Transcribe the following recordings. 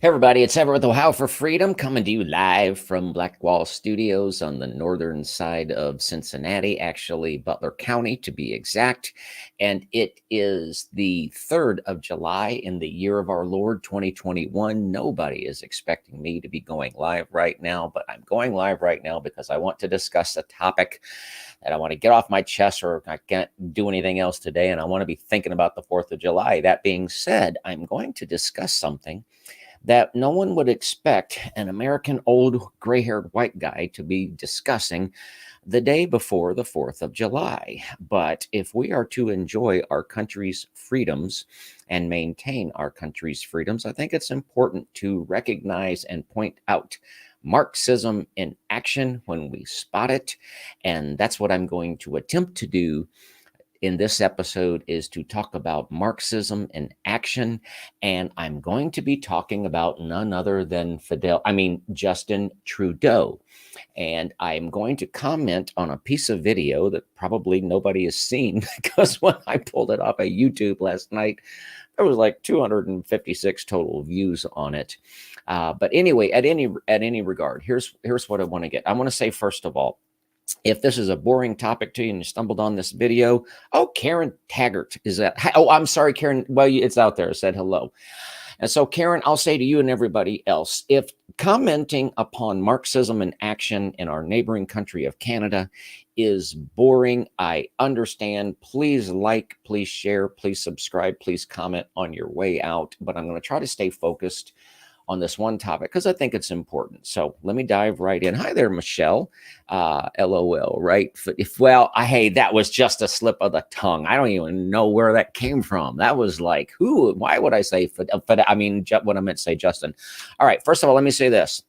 Hey everybody, it's Everett with Ohio for Freedom, coming to you live from Blackwall Studios on the northern side of Cincinnati, actually Butler County to be exact. And it is the 3rd of July in the year of our Lord 2021. Nobody is expecting me to be going live right now, but I'm going live right now because I want to discuss a topic that I want to get off my chest, or I can't do anything else today, and I want to be thinking about the 4th of July. That being said, I'm going to discuss something that no one would expect an American old gray-haired white guy to be discussing the day before the 4th of July. But if we are to enjoy our country's freedoms and maintain our country's freedoms, I think it's important to recognize and point out Marxism in action when we spot it. And that's what I'm going to attempt to do in this episode, is to talk about Marxism in action. And I'm going to be talking about none other than Justin Trudeau. And I'm going to comment on a piece of video that probably nobody has seen because when I pulled it off of YouTube last night, there was like 256 total views on it. But anyway, at any regard, here's what I want to get. I want to say, first of all, if this is a boring topic to you and you stumbled on this video, oh, Karen Taggart is that. Oh, I'm sorry, Karen. Well, it's out there. I said hello. And so, Karen, I'll say to you and everybody else, if commenting upon Marxism in action in our neighboring country of Canada is boring, I understand. Please like, please share, please subscribe, please comment on your way out. But I'm going to try to stay focused on this one topic because I think it's important. So let me dive right in. Hi there, Michelle. LOL, right? Hey, that was just a slip of the tongue. I don't even know where that came from. That was like, why would I say, what I meant to say, Justin. All right, first of all, let me say this.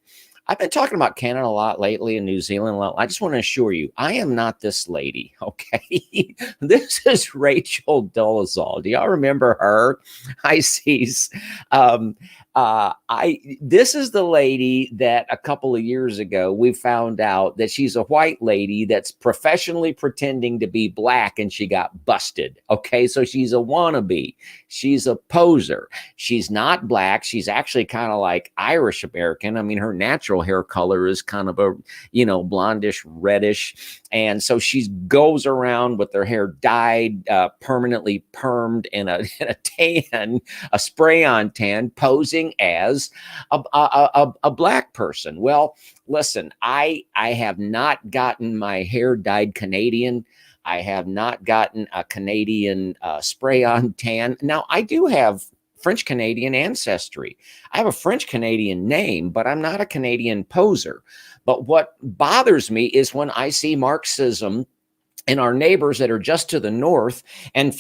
I've been talking about Canada a lot lately and New Zealand a lot. I just want to assure you, I am not this lady, okay? This is Rachel Dolezal. Do y'all remember her? Hi, C's. This is the lady that a couple of years ago we found out that she's a white lady that's professionally pretending to be black, and she got busted. Okay, so she's a wannabe. She's a poser. She's not black. She's actually kind of like Irish American. I mean, her natural hair color is kind of a, blondish, reddish. And so she goes around with her hair dyed, permanently permed in a tan, a spray-on tan, posing as a black person. Well, listen, I have not gotten my hair dyed Canadian. I have not gotten a Canadian spray-on tan. Now, I do have French Canadian ancestry. I have a French Canadian name, but I'm not a Canadian poser. But what bothers me is when I see Marxism in our neighbors that are just to the north, and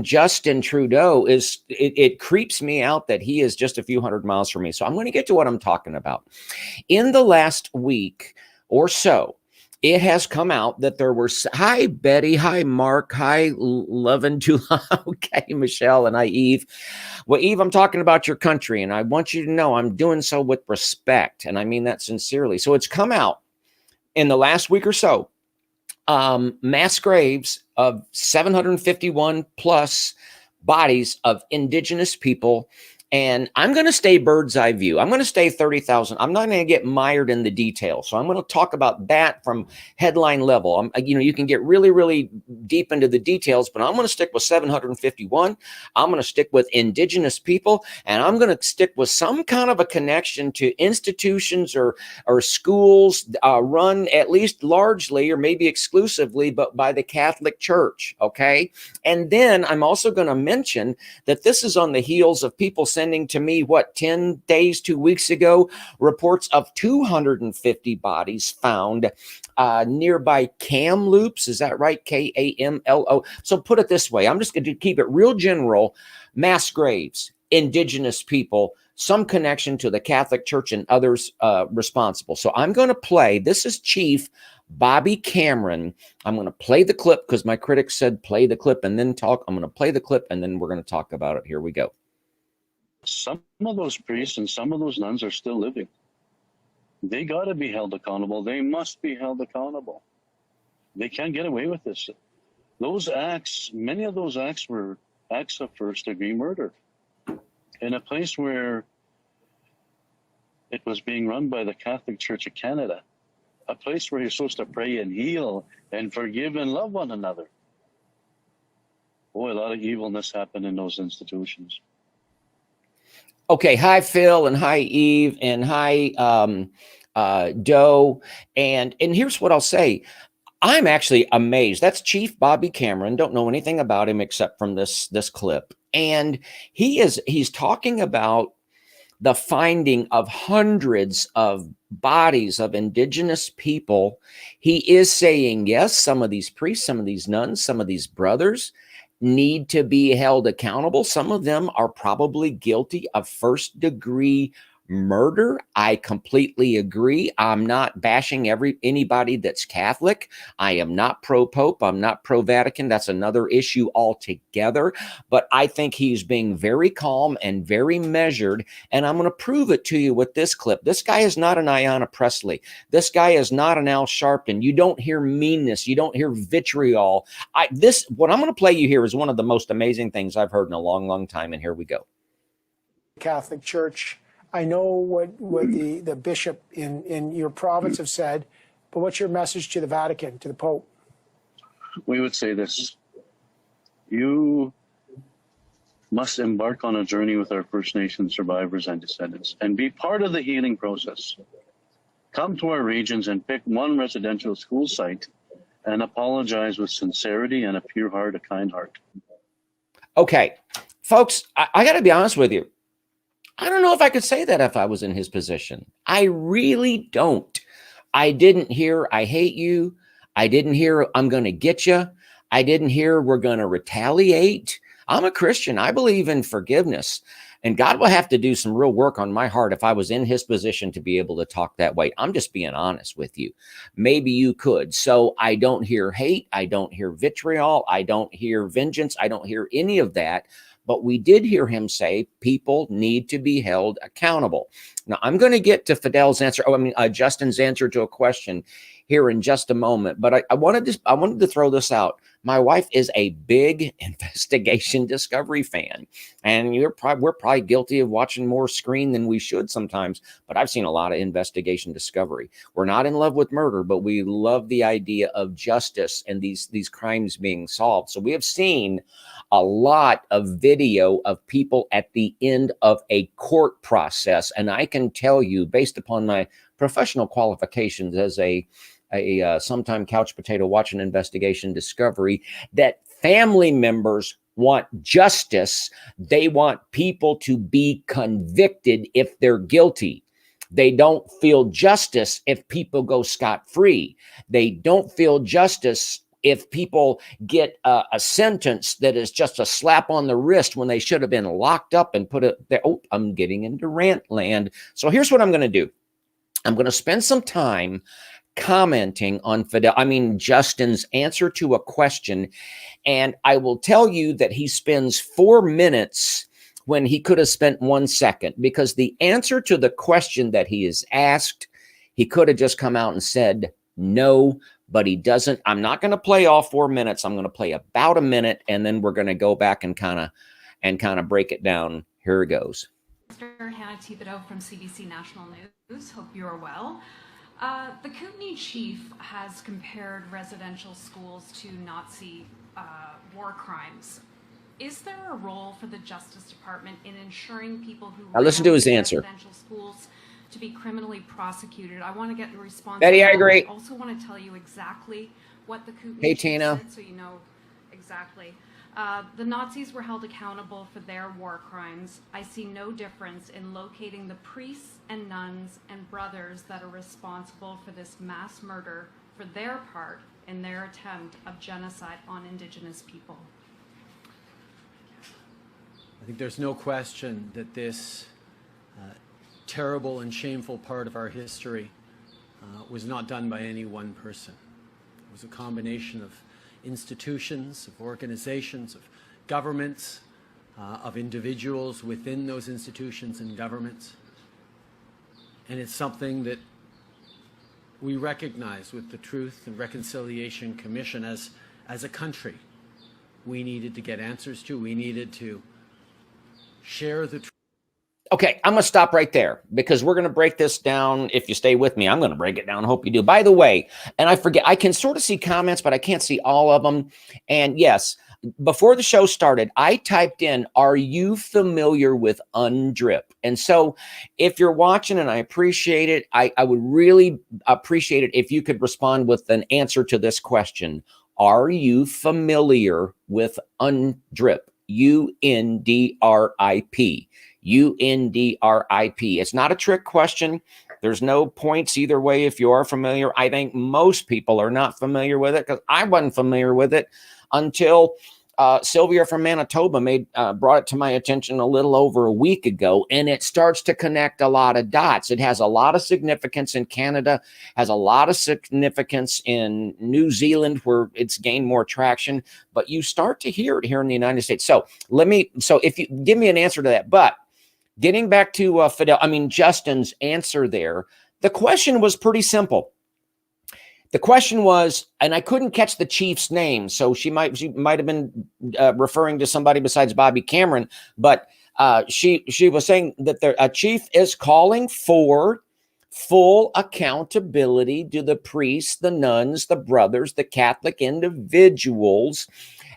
Justin Trudeau it creeps me out that he is just a few hundred miles from me. So I'm going to get to what I'm talking about. In the last week or so, it has come out that there were, hi, Betty, hi, Mark, hi, okay, Michelle, and hi, Eve. Well, Eve, I'm talking about your country, and I want you to know I'm doing so with respect, and I mean that sincerely. So it's come out in the last week or so, mass graves of 751 plus bodies of indigenous people. And I'm going to stay bird's eye view. I'm going to stay 30,000. I'm not going to get mired in the details. So I'm going to talk about that from headline level. You can get really, really deep into the details, but I'm going to stick with 751. I'm going to stick with indigenous people, and I'm going to stick with some kind of a connection to institutions or schools run at least largely or maybe exclusively, but by the Catholic Church. Okay. And then I'm also going to mention that this is on the heels of people sending to me, 10 days, 2 weeks ago, reports of 250 bodies found nearby Kamloops. Is that right? Kamlo. So put it this way. I'm just going to keep it real general. Mass graves, indigenous people, some connection to the Catholic Church and others responsible. So I'm going to play. This is Chief Bobby Cameron. I'm going to play the clip because my critics said play the clip and then talk. I'm going to play the clip and then we're going to talk about it. Here we go. Some of those priests and some of those nuns are still living. They got to be held accountable. They must be held accountable. They can't get away with this. Those acts, many of those acts were acts of first-degree murder in a place where It was being run by the Catholic Church of Canada, a place where you're supposed to pray and heal and forgive and love one another. Boy, a lot of evilness happened in those institutions. Okay, hi Phil, and hi Eve, and hi Doe, and here's what I'll say. I'm actually amazed. That's Chief Bobby Cameron. Don't know anything about him except from this clip, and he's talking about the finding of hundreds of bodies of indigenous people. He is saying, yes, some of these priests, some of these nuns, some of these brothers need to be held accountable. Some of them are probably guilty of first-degree murder. I completely agree. I'm not bashing anybody that's Catholic. I am not pro-Pope. I'm not pro-Vatican. That's another issue altogether. But I think he's being very calm and very measured. And I'm going to prove it to you with this clip. This guy is not an Ayanna Pressley. This guy is not an Al Sharpton. You don't hear meanness. You don't hear vitriol. What I'm going to play you here is one of the most amazing things I've heard in a long, long time. And here we go. Catholic Church. I know what the bishop in your province have said, but what's your message to the Vatican, to the Pope? We would say this: you must embark on a journey with our First Nation survivors and descendants and be part of the healing process. Come to our regions and pick one residential school site and apologize with sincerity and a pure heart, a kind heart. Okay, folks, I got to be honest with you. I don't know if I could say that if I was in his position. I really don't. I didn't hear, I hate you. I didn't hear, I'm going to get you. I didn't hear, we're going to retaliate. I'm a Christian. I believe in forgiveness. And God will have to do some real work on my heart if I was in his position to be able to talk that way. I'm just being honest with you. Maybe you could. So I don't hear hate. I don't hear vitriol. I don't hear vengeance. I don't hear any of that. But we did hear him say people need to be held accountable. Now, I'm going to get to Fidel's answer. Justin's answer to a question here in just a moment. But I wanted to throw this out. My wife is a big investigation discovery fan, and we're probably guilty of watching more screen than we should sometimes. But I've seen a lot of investigation discovery. We're not in love with murder, but we love the idea of justice and these crimes being solved. So we have seen a lot of video of people at the end of a court process, and I can tell you, based upon my professional qualifications as a sometime couch potato watching investigation discovery, that family members want justice. They want people to be convicted if they're guilty. They don't feel justice if people go scot-free. They don't feel justice if people get a sentence that is just a slap on the wrist when they should have been locked up and put it there. Oh, I'm getting into rant land. So here's what I'm going to do. I'm going to spend some time commenting on Justin's answer to a question. And I will tell you that he spends 4 minutes when he could have spent 1 second, because the answer to the question that he is asked, he could have just come out and said no, but he doesn't. I'm not going to play all 4 minutes. I'm going to play about a minute, and then we're going to go back and kind of break it down. Here it goes. Mr. Hannah Thibodeau from CBC National News. Hope you are well. The Kootenai chief has compared residential schools to Nazi war crimes. Is there a role for the Justice Department in ensuring people who now listen to his answer residential schools to be criminally prosecuted? I want to get the response. Betty, I agree. I also want to tell you exactly what the Kootenai Hey, chief Tina. said, so you know exactly. The Nazis were held accountable for their war crimes. I see no difference in locating the priests and nuns and brothers that are responsible for this mass murder for their part in their attempt of genocide on Indigenous people. I think there's no question that this terrible and shameful part of our history was not done by any one person. It was a combination of institutions, of organizations, of governments, of individuals within those institutions and governments. And it's something that we recognize with the Truth and Reconciliation Commission as a country. We needed to get answers to. We needed to share the truth. Okay, I'm going to stop right there because we're going to break this down. If you stay with me, I'm going to break it down. I hope you do. By the way, and I forget, I can sort of see comments, but I can't see all of them. And yes, before the show started, I typed in, are you familiar with UNDRIP? And so if you're watching, and I appreciate it, I would really appreciate it if you could respond with an answer to this question. Are you familiar with UNDRIP? UNDRIP. UNDRIP. It's not a trick question. There's no points either way if you are familiar. I think most people are not familiar with it because I wasn't familiar with it until Sylvia from Manitoba brought it to my attention a little over a week ago, and it starts to connect a lot of dots. It has a lot of significance in Canada, has a lot of significance in New Zealand where it's gained more traction, but you start to hear it here in the United States. So if you give me an answer to that, but getting back to Justin's answer there, the question was pretty simple. The question was, and I couldn't catch the chief's name, so she might have been referring to somebody besides Bobby Cameron, but she was saying that a chief is calling for full accountability to the priests, the nuns, the brothers, the Catholic individuals,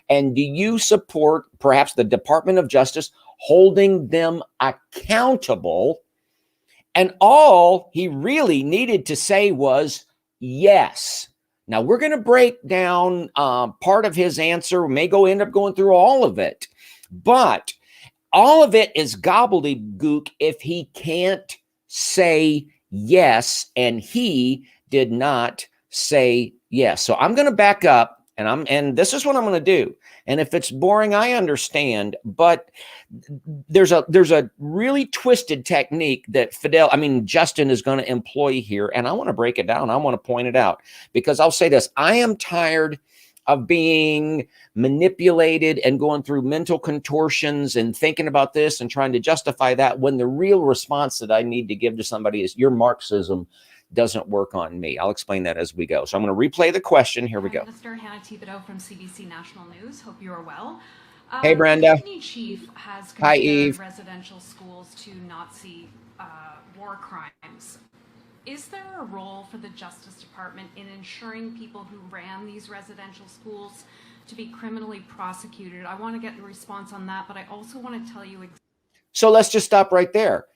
and do you support perhaps the Department of Justice holding them accountable? And all he really needed to say was yes. Now we're going to break down part of his answer. We may end up going through all of it, but all of it is gobbledygook if he can't say yes, and he did not say yes. So I'm going to back up. And this is what I'm going to do. And if it's boring, I understand. But there's a really twisted technique that Justin is going to employ here. And I want to break it down. I want to point it out because I'll say this. I am tired of being manipulated and going through mental contortions and thinking about this and trying to justify that when the real response that I need to give to somebody is your Marxism doesn't work on me. I'll explain that as we go. So I'm going to replay the question. Here we go. Minister Hannah Thibodeau from CBC National News. Hope you are well. Hey, Brenda. The Kootenai chief has Hi, compared Eve. residential schools to Nazi war crimes. Is there a role for the Justice Department in ensuring people who ran these residential schools to be criminally prosecuted? I want to get a response on that, but I also want to tell you. So let's just stop right there.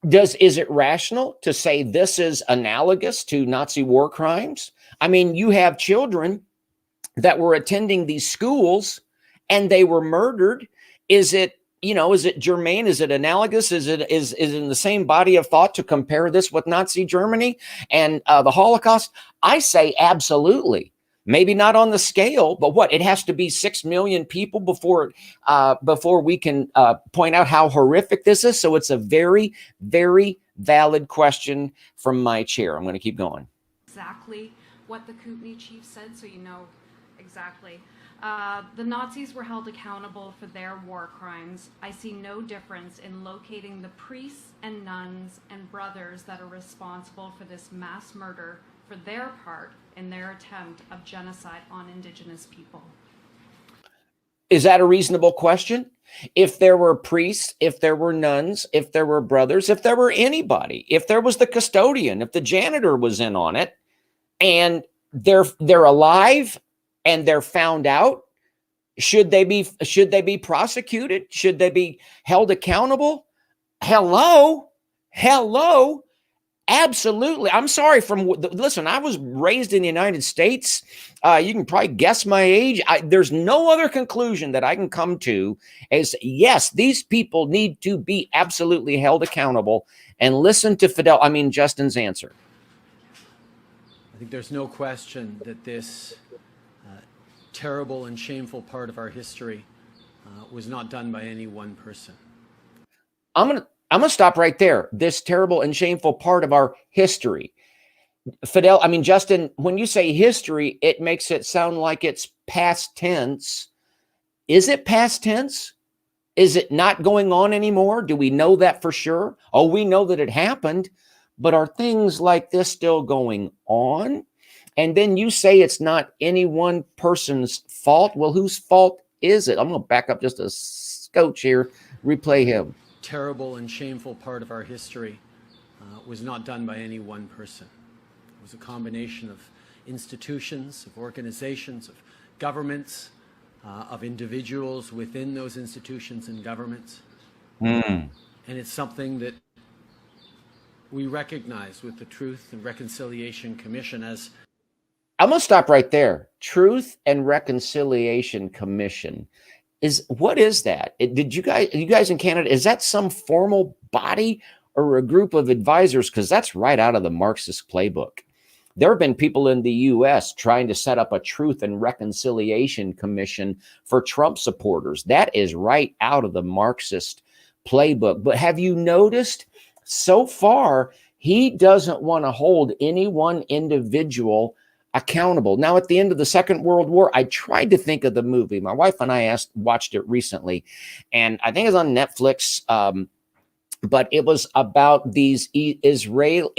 Is it rational to say this is analogous to Nazi war crimes? I mean, you have children that were attending these schools and they were murdered. Is it germane? Is it analogous? Is it in the same body of thought to compare this with Nazi Germany and the Holocaust? I say absolutely. Maybe not on the scale, but it has to be 6 million people before we can point out how horrific this is. So it's a very, very valid question from my chair. I'm going to keep going. Exactly what the Kootenai chief said, so you know exactly. The Nazis were held accountable for their war crimes. I see no difference in locating the priests and nuns and brothers that are responsible for this mass murder for their part in their attempt of genocide on Indigenous people. Is that a reasonable question? If there were priests, if there were nuns, if there were brothers, if there were anybody, if there was the custodian, if the janitor was in on it, and they're alive and they're found out, should they be prosecuted? Should they be held accountable? Hello. Absolutely. I'm sorry. Listen, I was raised in the United States. You can probably guess my age. There's no other conclusion that I can come to as yes, these people need to be absolutely held accountable. And listen to Justin's answer. I think there's no question that this terrible and shameful part of our history was not done by any one person. I'm gonna stop right there. This terrible and shameful part of our history. Justin, when you say history, it makes it sound like it's past tense. Is it past tense? Is it not going on anymore? Do we know that for sure? Oh, we know that it happened, but are things like this still going on? And then you say it's not any one person's fault. Well, whose fault is it? I'm going to back up just a scotch here, replay him. terrible and shameful part of our history was not done by any one person. It was a combination of institutions, of organizations, of governments, of individuals within those institutions and governments. And it's something that we recognize with the Truth and Reconciliation Commission as... I'm going to stop right there. Truth and Reconciliation Commission. What is that? Did you guys in Canada, is that some formal body or a group of advisors? Because that's right out of the Marxist playbook. There have been people in the US trying to set up a Truth and Reconciliation Commission for Trump supporters. That is right out of the Marxist playbook. But have you noticed so far, he doesn't want to hold any one individual accountable. Now, at the end of the Second World War, I tried to think of the movie. My wife and I watched it recently, and I think it's on Netflix. But it was about these Israelis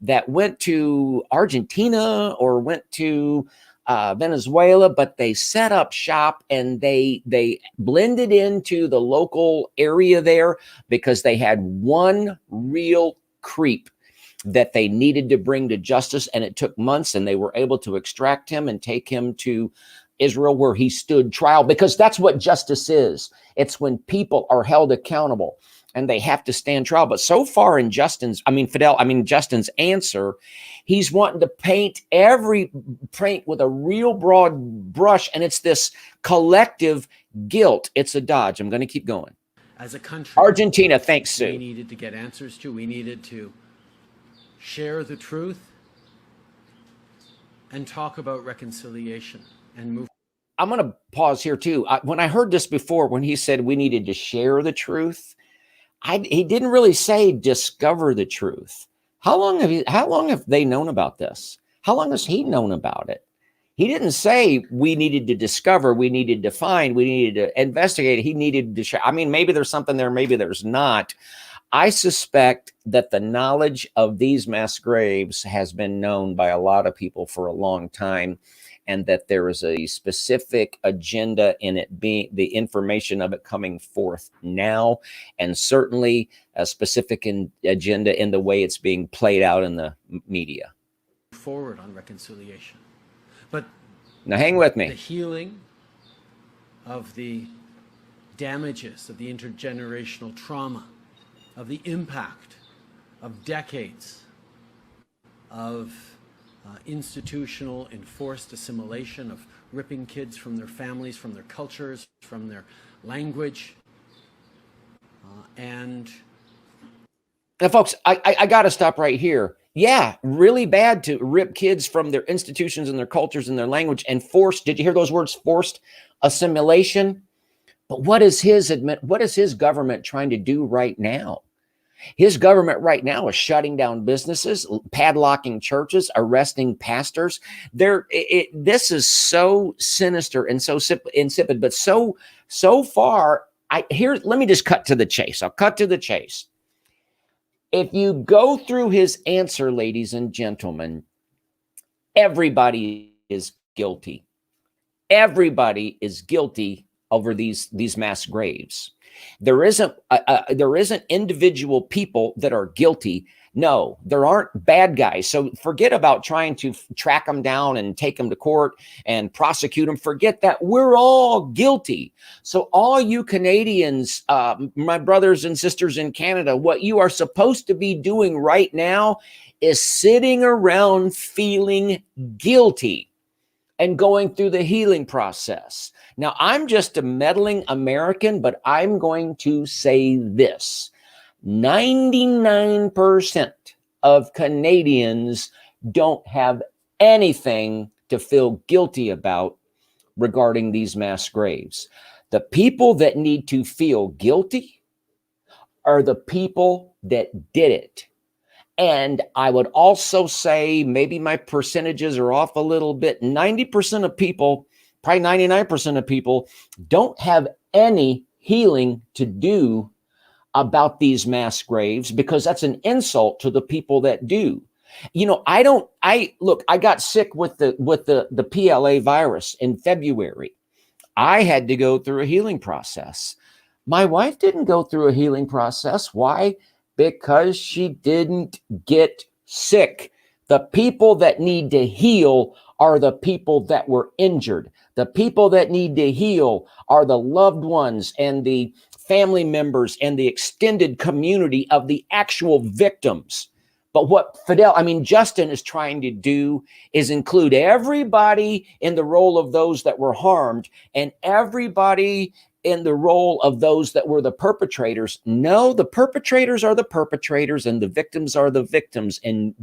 that went to Argentina or went to Venezuela, but they set up shop and they blended into the local area there because they had one real creep that they needed to bring to justice, and it took months, and they were able to extract him and take him to Israel, where he stood trial, because that's what justice is. It's when people are held accountable and they have to stand trial. But so far in Justin's answer, he's wanting to paint with a real broad brush, and it's this collective guilt. It's a dodge. I'm going to keep going. As a country, Argentina, thanks, Sue. We needed to get answers to. We needed to share the truth and talk about reconciliation and move. I'm going to pause here too. When I heard this before, when he said we needed to share the truth, he didn't really say discover the truth. How long have they known about this? How long has he known about it? He didn't say we needed to discover, we needed to find, we needed to investigate. He needed to share. I mean, maybe there's something there, maybe there's not. I suspect that the knowledge of these mass graves has been known by a lot of people for a long time, and that there is a specific agenda in it, being the information of it coming forth now, and certainly a specific agenda in the way it's being played out in the media. Forward on reconciliation. But now hang with me. The healing of the damages, of the intergenerational trauma, of the impact of decades of institutional enforced assimilation, of ripping kids from their families, from their cultures, from their language. And now, folks, I got to stop right here. Yeah, really bad to rip kids from their institutions and their cultures and their language and did you hear those words, forced assimilation? But what is his government trying to do right now? His government right now is shutting down businesses, padlocking churches, arresting pastors. This is so sinister and so insipid, but so far, let me just cut to the chase. I'll cut to the chase. If you go through his answer, ladies and gentlemen, everybody is guilty. Everybody is guilty over these mass graves. There isn't individual people that are guilty. No, there aren't bad guys. So forget about trying to track them down and take them to court and prosecute them. Forget that. We're all guilty. So all you Canadians, my brothers and sisters in Canada, what you are supposed to be doing right now is sitting around feeling guilty and going through the healing process. Now, I'm just a meddling American, but I'm going to say this. 99% of Canadians don't have anything to feel guilty about regarding these mass graves. The people that need to feel guilty are the people that did it. And I would also say, maybe my percentages are off a little bit, 90% of people, probably 99% of people, don't have any healing to do about these mass graves, because that's an insult to the people that do. You know, I got sick with the PLA virus in February. I had to go through a healing process. My wife didn't go through a healing process. Why? Because she didn't get sick. The people that need to heal are the people that were injured. The people that need to heal are the loved ones and the family members and the extended community of the actual victims. But what Justin is trying to do is include everybody in the role of those that were harmed and everybody in the role of those that were the perpetrators. No, the perpetrators are the perpetrators and the victims are the victims. And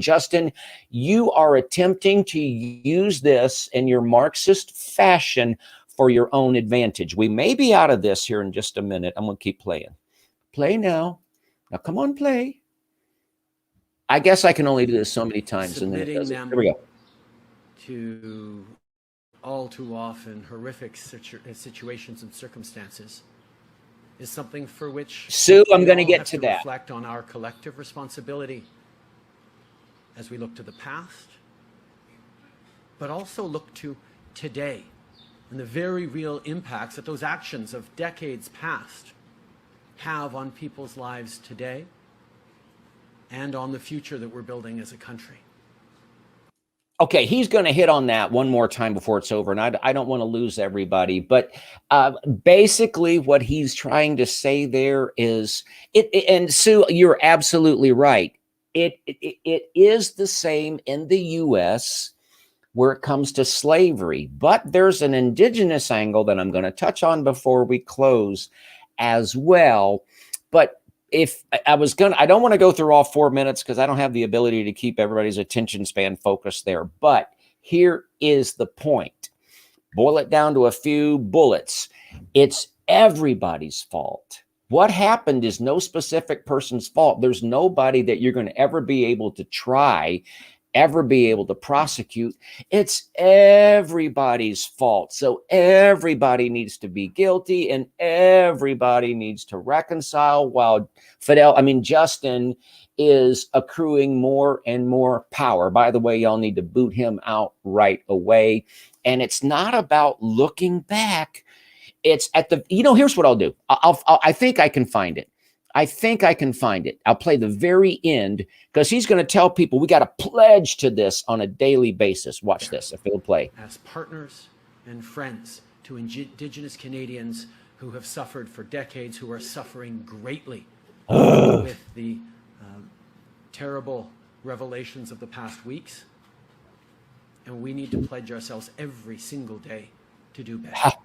Justin, you are attempting to use this in your Marxist fashion for your own advantage. We may be out of this here in just a minute. I'm going to keep playing. Play now. Now, come on, play. I guess I can only do this so many times. And then it does it. Here we go. To all too often horrific situations and circumstances is something for which Sue, I'm going to get to that. Reflect on our collective responsibility as we look to the past, but also look to today and the very real impacts that those actions of decades past have on people's lives today and on the future that we're building as a country. Okay, he's going to hit on that one more time before it's over, and I don't want to lose everybody. But basically what he's trying to say there is, and Sue, you're absolutely right. It is the same in the U.S. where it comes to slavery, but there's an indigenous angle that I'm going to touch on before we close as well. But if I don't want to go through all 4 minutes because I don't have the ability to keep everybody's attention span focused there. But here is the point. Boil it down to a few bullets. It's everybody's fault. What happened is no specific person's fault. There's nobody that you're going to ever be able to ever be able to prosecute. It's everybody's fault. So everybody needs to be guilty and everybody needs to reconcile while Justin is accruing more and more power. By the way, y'all need to boot him out right away. And it's not about looking back. It's at here's what I'll do. I think I can find it. I'll play the very end because he's going to tell people we got to pledge to this on a daily basis. Watch this. If it'll play. As partners and friends to Indigenous Canadians who have suffered for decades, who are suffering greatly with the terrible revelations of the past weeks. And we need to pledge ourselves every single day to do better.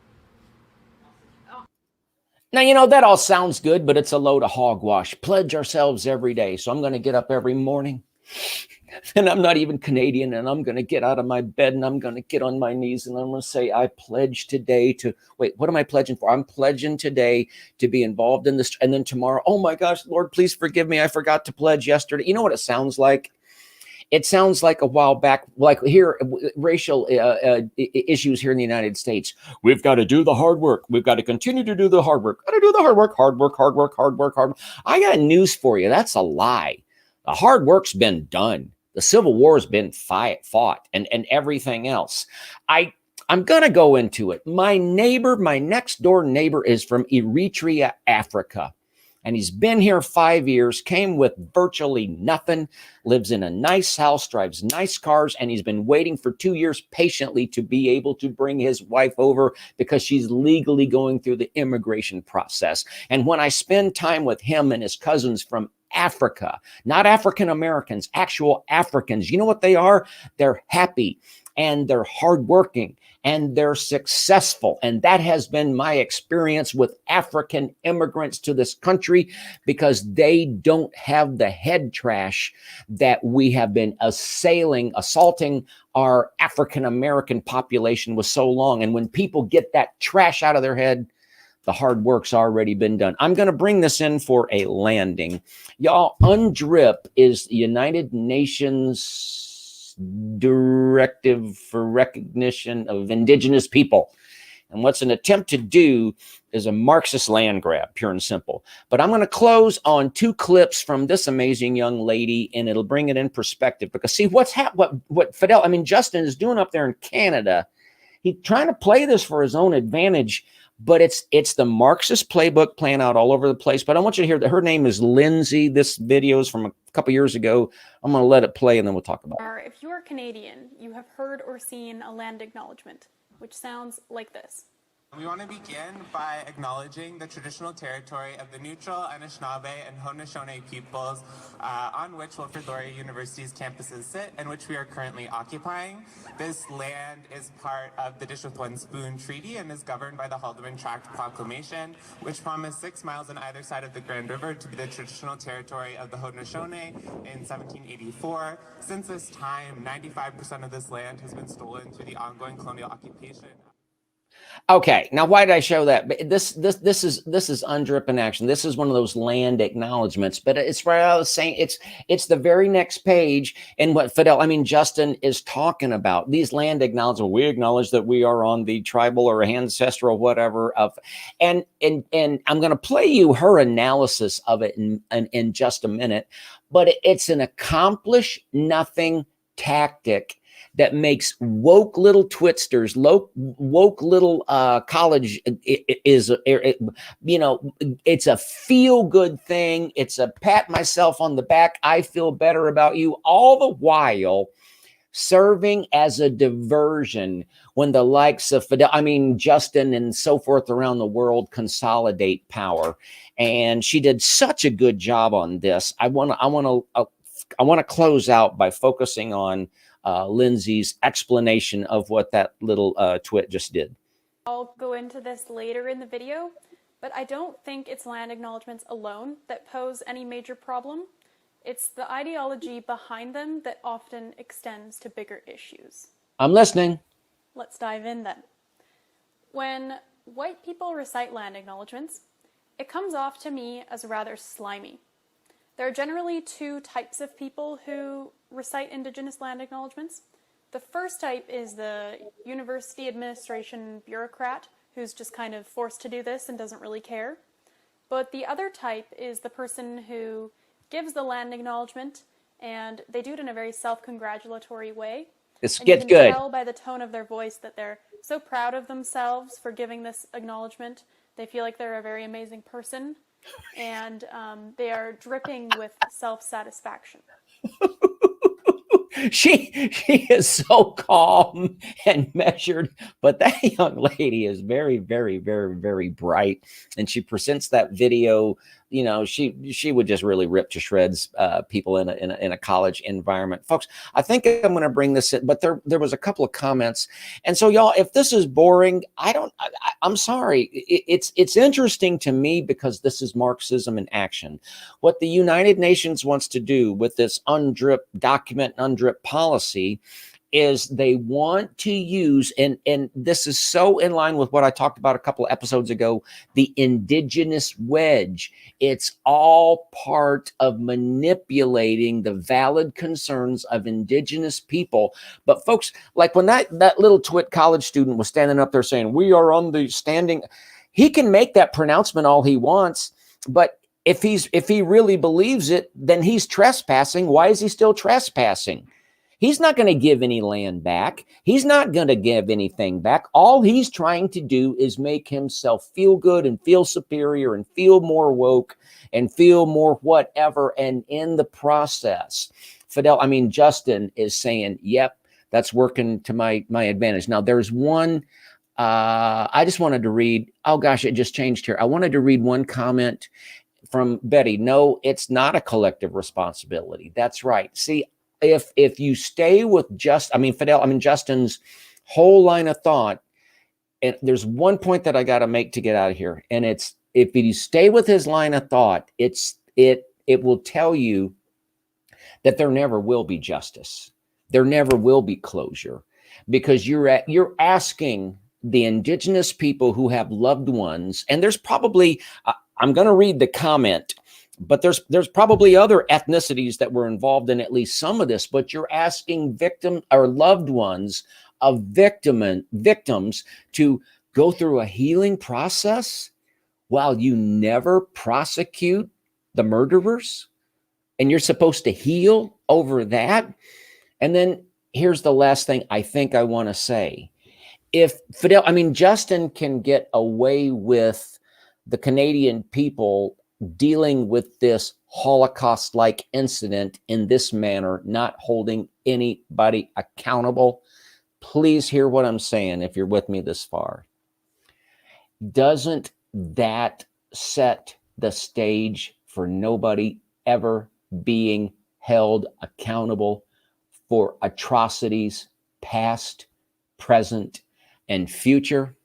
Now, that all sounds good, but it's a load of hogwash. Pledge ourselves every day. So I'm going to get up every morning and I'm not even Canadian and I'm going to get out of my bed and I'm going to get on my knees and I'm going to say, I pledge today to, what am I pledging for? I'm pledging today to be involved in this. And then tomorrow, oh my gosh, Lord, please forgive me. I forgot to pledge yesterday. You know what it sounds like? It sounds like a while back, like here, racial issues here in the United States. We've got to do the hard work. We've got to continue to do the hard work. Got to do the hard work, hard work, hard work, hard work, hard work. I got news for you. That's a lie. The hard work's been done. The Civil War has been fought and everything else. I'm going to go into it. My next door neighbor is from Eritrea, Africa. And he's been here 5 years, came with virtually nothing, lives in a nice house, drives nice cars, and he's been waiting for 2 years patiently to be able to bring his wife over because she's legally going through the immigration process. And when I spend time with him and his cousins from Africa, not African Americans, actual Africans, you know what they are? They're happy and they're hardworking and they're successful. And that has been my experience with African immigrants to this country because they don't have the head trash that we have been assaulting our African American population with so long. And when people get that trash out of their head, the hard work's already been done. I'm going to bring this in for a landing. Y'all, UNDRIP is the United Nations Directive for Recognition of Indigenous People. And what's an attempt to do is a Marxist land grab, pure and simple. But I'm going to close on 2 clips from this amazing young lady, and it'll bring it in perspective. Because see, what Justin is doing up there in Canada, he's trying to play this for his own advantage. but it's the Marxist playbook playing out all over the place. But I want you to hear that her name is Lindsay. This video is from a couple years ago. I'm going to let it play and then we'll talk about it. If you are Canadian, you have heard or seen a land acknowledgement, which sounds like this. We want to begin by acknowledging the traditional territory of the neutral Anishinaabe and Haudenosaunee peoples on which Wilfrid Laurier University's campuses sit and which we are currently occupying. This land is part of the Dish with One Spoon Treaty and is governed by the Haldimand Tract Proclamation, which promised 6 miles on either side of the Grand River to be the traditional territory of the Haudenosaunee in 1784. Since this time, 95% of this land has been stolen through the ongoing colonial occupation. Okay, now why did I show that? This is UNDRIP in action. This is one of those land acknowledgements, but it's what I was saying. It's the very next page, and what Justin is talking about. These land acknowledgements. We acknowledge that we are on the tribal or ancestral whatever of, and I'm going to play you her analysis of it in just a minute. But it's an accomplish nothing tactic that makes woke little twitsters, woke little college it's a feel-good thing. It's a pat myself on the back. I feel better about you. All the while serving as a diversion when the likes of FIDEL, Justin and so forth around the world consolidate power. And she did such a good job on this. I want to close out by focusing on Lindsay's explanation of what that little twit just did. I'll go into this later in the video, but I don't think it's land acknowledgements alone that pose any major problem. It's the ideology behind them that often extends to bigger issues. I'm listening. Let's dive in then. When white people recite land acknowledgements, it comes off to me as rather slimy. There are generally two types of people who recite Indigenous land acknowledgements. The first type is the university administration bureaucrat who's just kind of forced to do this and doesn't really care. But the other type is the person who gives the land acknowledgement and they do it in a very self-congratulatory way. This and gets you can good. tell by the tone of their voice that they're so proud of themselves for giving this acknowledgement. They feel like they're a very amazing person. And they are dripping with self-satisfaction. She is so calm and measured, but that young lady is very, very, very, very bright. And she presents that video. She would just really rip to shreds people in a college environment. Folks, I think I'm going to bring this in, but there was a couple of comments. And so y'all, if this is boring, I'm sorry. It's interesting to me because this is Marxism in action. What the United Nations wants to do with this UNDRIP document, UNDRIP policy, is they want to use, and this is so in line with what I talked about a couple of episodes ago, the indigenous wedge. It's all part of manipulating the valid concerns of indigenous people. But folks, like when that little twit college student was standing up there saying, we are on the standing, he can make that pronouncement all he wants, but if he really believes it, then he's trespassing. Why is he still trespassing? He's not going to give any land back. He's not going to give anything back. All he's trying to do is make himself feel good and feel superior and feel more woke and feel more whatever. And in the process, Justin is saying, yep, that's working to my advantage. Now, there's one, I just wanted to read, oh gosh, it just changed here. I wanted to read one comment from Betty. No, it's not a collective responsibility. That's right. See, if you stay with Justin's whole line of thought, and there's one point that I got to make to get out of here, and it's if you stay with his line of thought, it will tell you that there never will be justice, there never will be closure, because you're asking the indigenous people who have loved ones, and there's probably I'm going to read the comment. But there's probably other ethnicities that were involved in at least some of this, but you're asking victim or loved ones of victims to go through a healing process while you never prosecute the murderers, and you're supposed to heal over that. And then here's the last thing I think I want to say. if Fidel, I mean, Justin can get away with the Canadian people dealing with this Holocaust-like incident in this manner, not holding anybody accountable, please hear what I'm saying if you're with me this far. Doesn't that set the stage for nobody ever being held accountable for atrocities past, present, and future?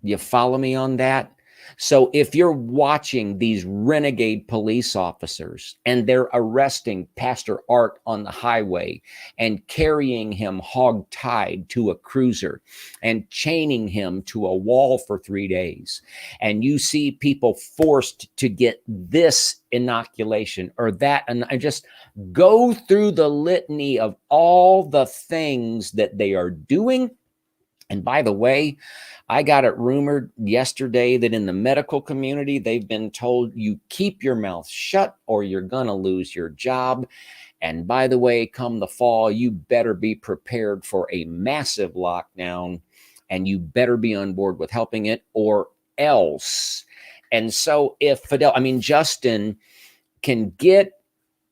You follow me on that? So if you're watching these renegade police officers and they're arresting Pastor Art on the highway and carrying him hog-tied to a cruiser and chaining him to a wall for 3 days, and you see people forced to get this inoculation or that, and just go through the litany of all the things that they are doing. And by the way, I got it rumored yesterday that in the medical community, they've been told you keep your mouth shut or you're going to lose your job. And by the way, come the fall, you better be prepared for a massive lockdown and you better be on board with helping it or else. And so if Fidel, I mean, Justin can get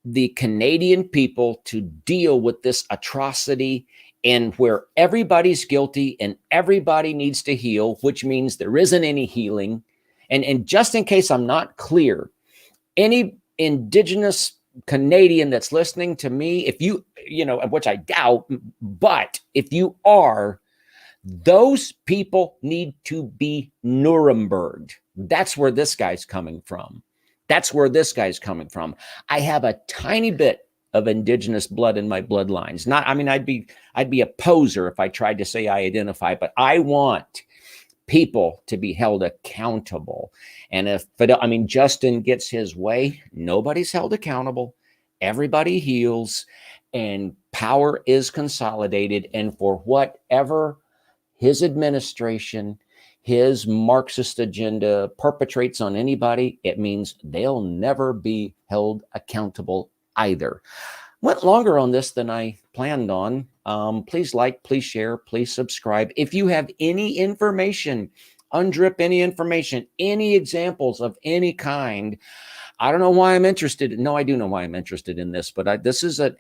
the Canadian people to deal with this atrocity and where everybody's guilty and everybody needs to heal, which means there isn't any healing. And just in case I'm not clear, any Indigenous Canadian that's listening to me, if you know, which I doubt, but if you are, those people need to be Nuremberged. That's where this guy's coming from. That's where this guy's coming from. I have a tiny bit of Indigenous blood in my bloodlines. Not, I mean, I'd be a poser if I tried to say I identify, but I want people to be held accountable. And if Fidel, I mean, Justin gets his way, nobody's held accountable. Everybody heals and power is consolidated. And for whatever his administration, his Marxist agenda perpetrates on anybody, it means they'll never be held accountable either. Went longer on this than I planned on. Please like, please share, please subscribe. If you have any information, undrip any information, any examples of any kind, I don't know why I'm interested. No, I do know why I'm interested in this, but this is an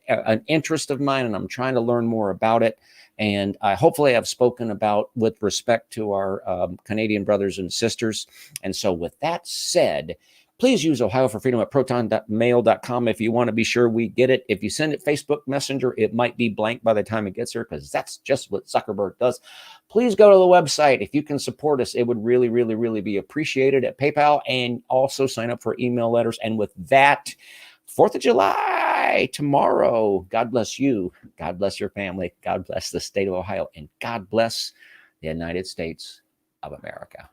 interest of mine and I'm trying to learn more about it. And hopefully I've spoken about with respect to our Canadian brothers and sisters. And so with that said, please use Ohio for Freedom at proton.mail.com if you want to be sure we get it. If you send it Facebook Messenger, it might be blank by the time it gets here because that's just what Zuckerberg does. Please go to the website. If you can support us, it would really, really, really be appreciated at PayPal, and also sign up for email letters. And with that, 4th of July tomorrow. God bless you. God bless your family. God bless the state of Ohio. And God bless the United States of America.